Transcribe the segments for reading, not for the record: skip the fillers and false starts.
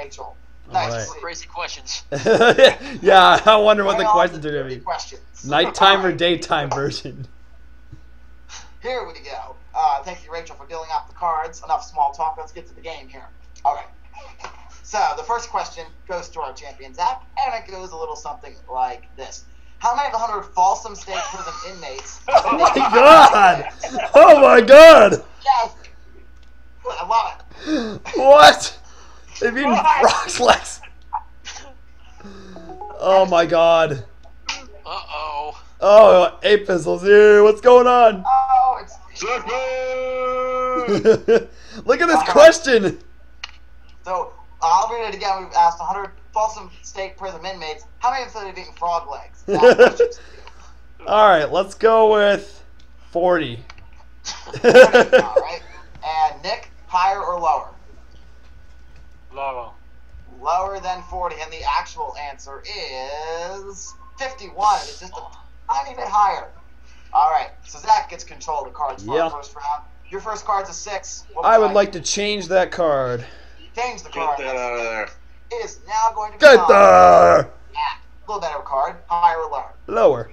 Rachel. All Nice right. to see. Crazy questions. Yeah, I wonder what the Bring on questions are the going to be. questions. Nighttime All or right. daytime version? Here we go. Thank you, Rachel, for dealing out the cards. Enough small talk. Let's get to the game here. All right. So the first question goes to our champion, Zach, and it goes a little something like this. How many of the 100 Folsom State Prison inmates... Oh my god! Oh my god! Yes! I love it. What? They've eaten frog's legs. Oh my god. Uh-oh. Oh, 8 pistols here. What's going on? Oh, it's... Look at this question. So, I'll read it again. We've asked 100 Folsom State Prison inmates. How many of them have eaten frog legs? That question's for you. All right, let's go with 40. All right. And Nick, higher or lower? Lower. Lower than 40. And the actual answer is 51. It's just a tiny bit higher. All right. So Zach gets control of the cards for Yeah. our first round. Your first card's a 6. What I would like to change that card. change the Get card. that out of there. It is now going to be Get there! a little better card. Higher or lower? Lower.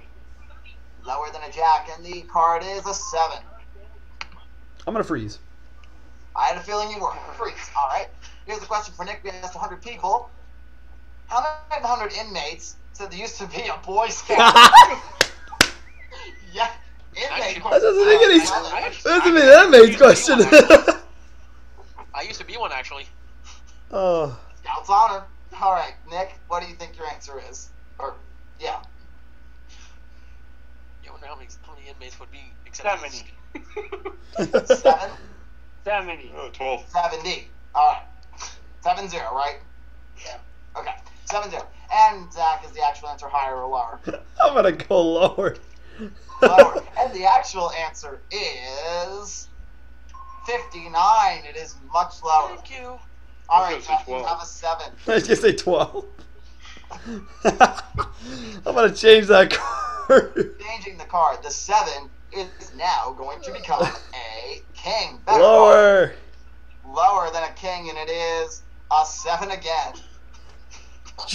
Lower than a jack. And the card is a 7. I'm gonna freeze. I had a feeling you were. Freeze. All right. Here's the question for Nick. We asked 100 people. How many of the 100 inmates said there used to be a Boy Scout? Yeah. Inmate. That doesn't make any Well, sense. That doesn't make that main question. I used to be one, actually. Oh. Scout's honor. All right, Nick. What do you think your answer is? Or yeah. You wonder how many inmates would be accepted. 70. 7. 70. Oh, 12. 70. All right. 7-0, right? Yeah. Okay. 7-0. And Zach is the actual answer, higher or lower? I'm gonna go lower. Lower. And the actual answer is 59. It is much lower. Thank you. All I right, was gonna say Zach, you 12. have a 7. I was gonna say 12. I'm gonna change that card. Changing the card. The 7 is now going to become a king. Better card. Lower. Lower than a king, and it is a 7 again.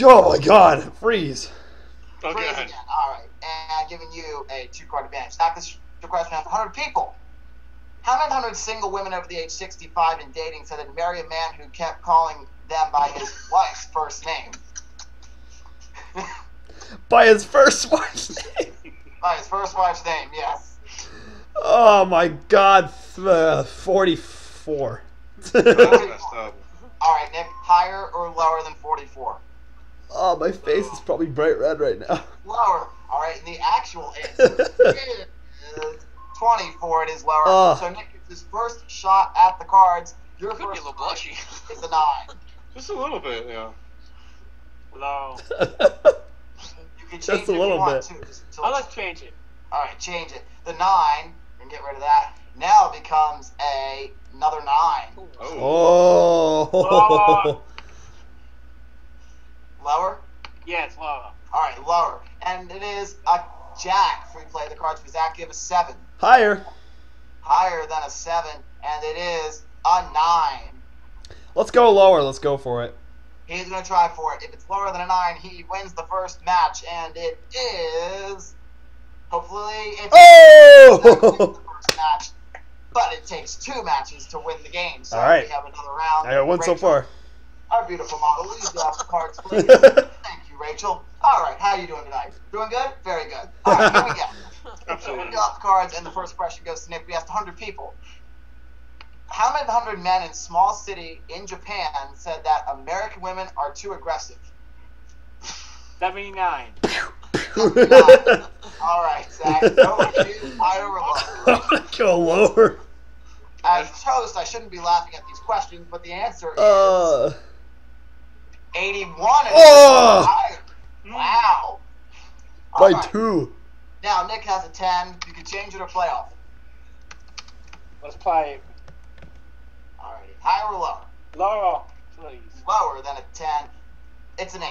Oh my god. Freeze. Oh, Freeze God. again. All right. And giving you a 2-card advantage. Zach, this is your question after 100 people. How many 100 single women over the age 65 and dating said they'd marry a man who kept calling them by his wife's first name? By his first wife's name. By his first wife's name, yes. Oh my god. 44. That's messed up. All right, Nick, higher or lower than 44? Oh, my face is probably bright red right now. Lower. All right, and the actual answer is 24. It is lower. Oh. So Nick gets his first shot at the cards. Your Could be a first little card blushy. is a 9. Just a little bit, yeah. Low. You can change Just a it if little you want bit. to. Just until Oh, let's change it. All right, change it. The 9, and get rid of that. Now becomes another 9. Oh. Oh. Lower? Yeah, it's lower. All right, lower. And it is a jack. Free play the cards for Zach. Give a 7. Higher. Higher than a 7, and it is a 9. Let's go lower. Let's go for it. He's going to try for it. If it's lower than a 9, he wins the first match, and it is... Hopefully, it's Oh! the first match. But it takes 2 matches to win the game, so All right. we have another round. I got one so Rachel, far. Our beautiful model. Will you drop the cards, please? Thank you, Rachel. All right, how are you doing tonight? Doing good? Very good. All right, here we go. Absolutely. We got the cards, and the first question goes to Nick. We asked 100 people. How many of the 100 men in small city in Japan said that American women are too aggressive? 79. All right, Zach. Go with you. Higher or lower? Go lower. As host, I shouldn't be laughing at these questions, but the answer is 81. Oh! Higher. Wow. All By right. 2. Now, Nick has a 10. You can change it or play off. Let's play All right. Higher or lower? lower, please. Lower than a 10. It's an 8.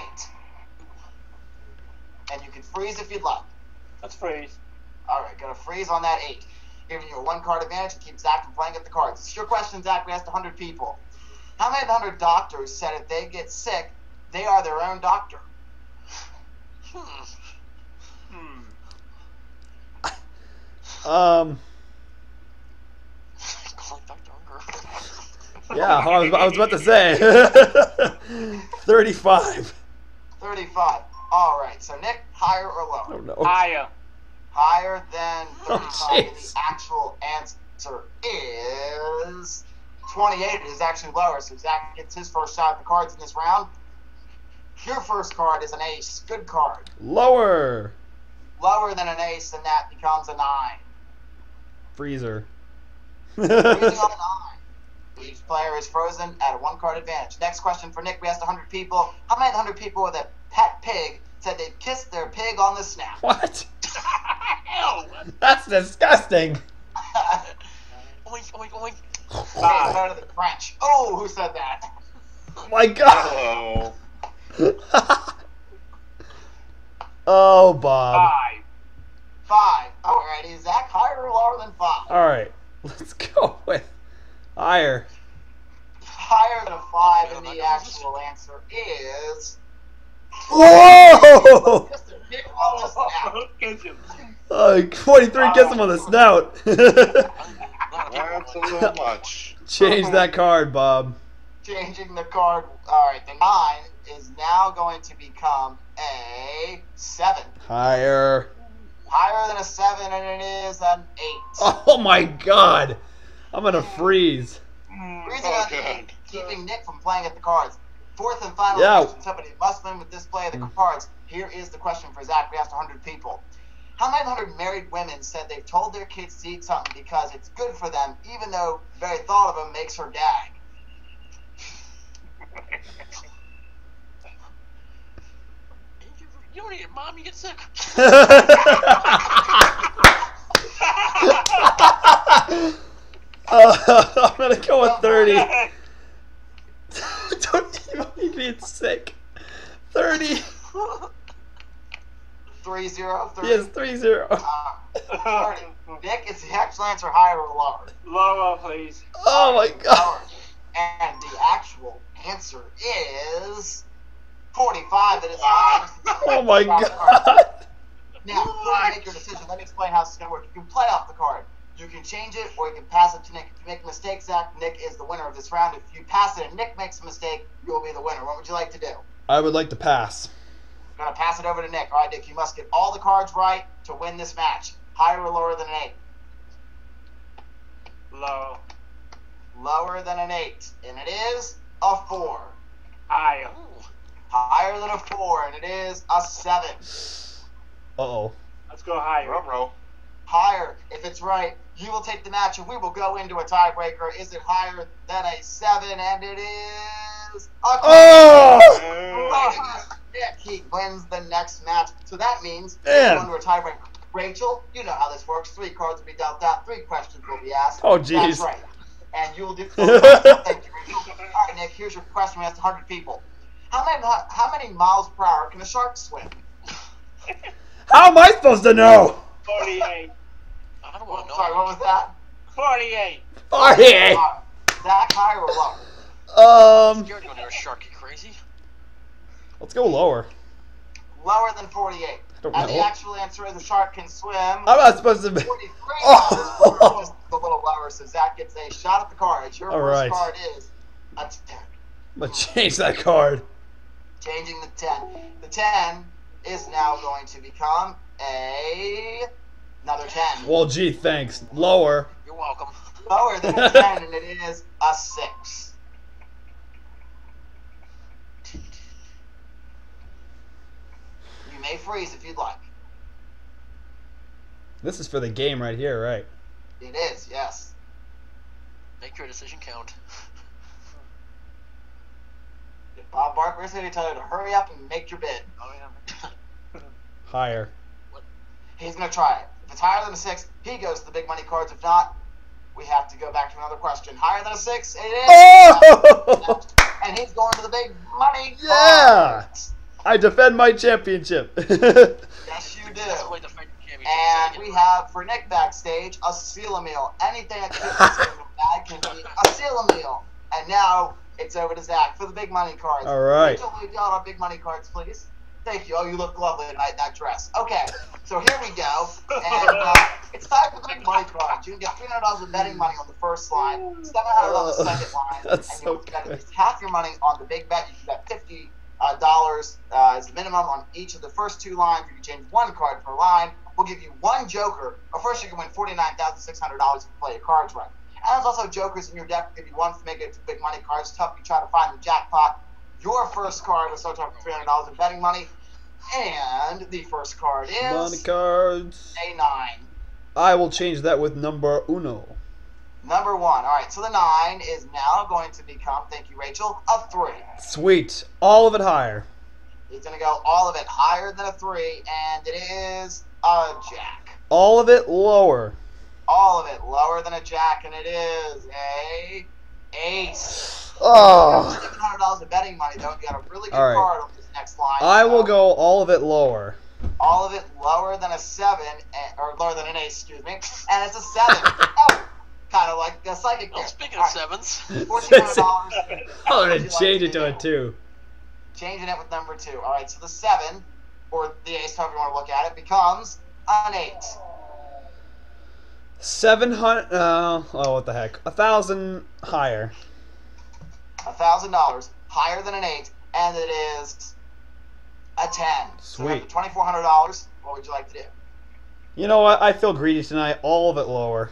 And you can freeze if you'd like. Let's freeze. All right, gonna freeze on that 8. Giving you a 1-card advantage to keep Zach from playing at the cards. It's your question, Zach. We asked 100 people. How many 100 doctors said if they get sick, they are their own doctor? Calling Dr. Unger. Yeah, I was about to say. 35. 35. All right. So Nick, higher or lower? I don't know. Higher. Higher than 35. Oh, And jeez. the actual answer is 28. It is actually lower. So Zach gets his first shot at the cards in this round. Your first card is an ace. Good card. Lower. Lower than an ace, and that becomes a 9. Freezer. Freezing on a 9. Each player is frozen at a 1-card advantage. Next question for Nick. We asked 100 people. How many 100 people with a pet pig said they'd kissed their pig on the snout? What? Hell. That's disgusting. Oink, oink, oink. Okay, go to the French. Oh, who said that? My God. Hello. Oh, Bob. 5. 5. Alrighty, Zach, higher or lower than 5? All right. Let's go with higher. Higher than a 5, and the actual answer is Whoa! just a big on the snout. Get him. 43 gets him on the snout. That's a little much. Change that card, Bob. Changing the card. Alright, the 9 is now going to become a 7. Higher. Higher than a 7, and it is an 8. Oh my God. I'm gonna freeze. Freezing Oh, on the God. 8, keeping Nick from playing at the cards. Fourth and final Yeah. question. Somebody must win with this play of the cards. Here is the question for Zach. We asked 100 people. How many 100 married women said they've told their kids to eat something because it's good for them, even though the very thought of them makes her gag? You don't eat it, Mom. You get sick. I'm gonna go with 30. Don't even get sick. 30. 3-0. 30. Yes, 3-0. 30. Nick, is the actual answer higher or lower? Lower, please. Oh my God. Lower. And the actual answer is 45. That is higher. Oh my God. Now, before you make your decision, let me explain how this is going to work. You can play off the card. You can change it, or you can pass it to Nick. If you make a mistake, Zach, Nick is the winner of this round. If you pass it and Nick makes a mistake, you will be the winner. What would you like to do? I would like to pass. I'm going to pass it over to Nick. All right, Nick, you must get all the cards right to win this match. Higher or lower than an 8? Low. Lower than an 8. And it is a 4. Higher. Ooh. Higher than a 4, and it is a 7. Uh-oh. Let's go higher. Ruh-roh. Higher. If it's right, you will take the match, and we will go into a tiebreaker. Is it higher than a 7? And it is a Oh! Nick, he wins the next match. So that means Man. we're going to a tiebreaker. Rachel, you know how this works. 3 cards will be dealt out. 3 questions will be asked. Oh, That's jeez. right. And you will do. Thank you, Rachel. All right, Nick. Here's your question. We asked 100 people. How many miles per hour can a shark swim? How am I supposed to know? 48. I don't want to know. Sorry, what was that? 48. 48. Zach, higher or lower? I'm scared to go near a shark. You crazy? Let's go lower. Lower than 48. don't And the know. actual answer is a shark can swim. I'm not supposed to be. 43 Oh. miles per hour, just a little lower. So Zach gets a shot at the cards. Your All first right. card is a 10. I'm gonna change that card. Changing the 10. The 10 is now going to become another 10. Well, gee, thanks. Lower. You're welcome. Lower than a 10, and it is a 6. You may freeze if you'd like. This is for the game right here, right? It is, yes. Make your decision count. If Bob Barker is going to tell you to hurry up and make your bid. Oh yeah. Higher. He's going to try it. If it's higher than a 6, he goes to the big money cards. If not, we have to go back to another question. Higher than a 6, it is. Oh! And he's going to the big money Yeah! cards. I defend my championship. Yes, you do. That's the way to fight the championship. And we have for Nick backstage a seal meal. Anything that can be in the bag can be a seal meal. And now it's over to Zach for the big money cards. All right. Rachel, lead out on big money cards, please. Thank you. Oh, you look lovely tonight in that dress. Okay, so here we go. And it's time for the big money cards. You can get $300 of betting money on the first line, $700 on the second line, That's and so you can bet at good. least half your money on the big bet. You can bet $50 is the minimum on each of the first two lines. You can change one card per line. We'll give you one joker. Or first, you can win $49,600 if you play your cards right. And there's also jokers in your deck. If you want to make it to big money cards, tough. You try to find the jackpot. Your first card was so tough for $300 in betting money. And the first card is Money cards. a 9. I will change that with number uno. Number 1. All right, so the 9 is now going to become, thank you, Rachel, a 3. Sweet. All of it higher. It's going to go all of it higher than a 3, and it is a jack. All of it lower. All of it lower than a jack, and it is a ace. Oh. $700 of betting money, though. You got a really good All right. card on this next line. I will so go all of it lower. all of it lower than a 7, or lower than an ace, excuse me, and it's a 7. Oh, kind of like a psychic Well, there. speaking All of right, sevens, $1,400. I'm What would gonna you like change it do? to a 2. Changing it with number 2. All right, so the 7, or the ace, however you want to look at it, becomes an 8. 700. Oh, what the heck? 1,000 higher. $1,000 higher than an 8, and it is a 10. Sweet. So $2,400. What would you like to do? You know what? I feel greedy tonight. All of it lower.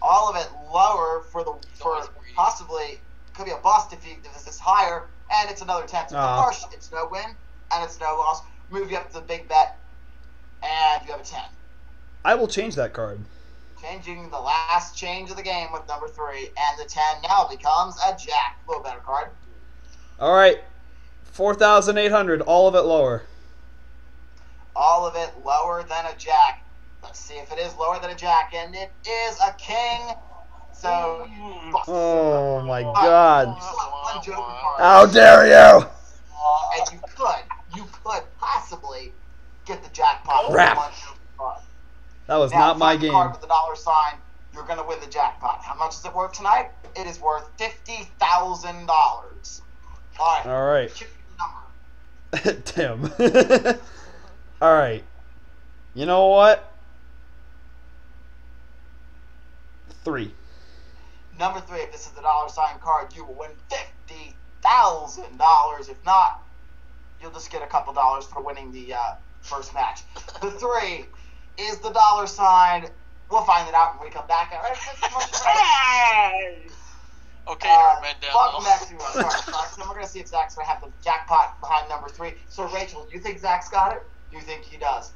All of it lower for always greedy. possibly could be a bust if this is higher, and it's another 10. So Ah. first, it's no win and it's no loss. Move you up to the big bet, and you have a 10. I will change that card. Changing the last change of the game with number 3, and the 10 now becomes a jack. A little better card. All right. 4,800. All of it lower. All of it lower than a jack. Let's see if it is lower than a jack, and it is a king. So you bust. Oh my God. You still have one joker card. How dare you! And you could possibly get the jackpot with Crap. one joker card. That was Now, not my front game. card with the dollar sign, you're going to win the jackpot. How much is it worth tonight? It is worth $50,000. All right. All right. Choose the number. Tim. All right. You know what? 3. Number 3, if this is the dollar sign card, you will win $50,000. If not, you'll just get a couple dollars for winning the first match. The 3 is the dollar sign. We'll find it out when we come back. All right? Hey! okay, Hard Man down. Welcome back to Card Talks, and we're going to see if Zach's going to have the jackpot behind number 3. So, Rachel, do you think Zach's got it? Do you think he does?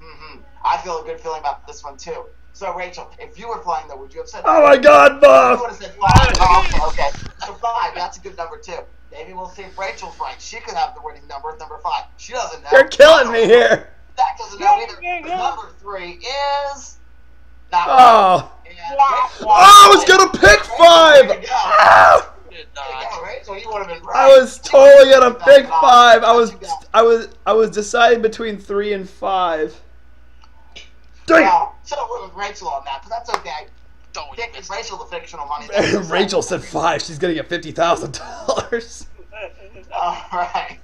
I feel a good feeling about this one, too. So, Rachel, if you were playing, though, would you have said Oh my God, You Bob! would have said 5. Oh, okay. So 5, that's a good number too. Maybe we'll see if Rachel's right. She could have the winning number, number 5. She doesn't know. You're killing me here. Zach doesn't know either. Number 3 is not right. Oh. And Oh, I was gonna pick 5. There you go. Ah! Did There you not. go, Rachel. You would have been right. I was totally gonna pick 5. I was. was deciding between 3 and 5. Dang Well, so it was Rachel on that, but that's okay. Don't Pick miss Rachel the fictional money. it. Rachel said 5. She's gonna get $50,000. All right.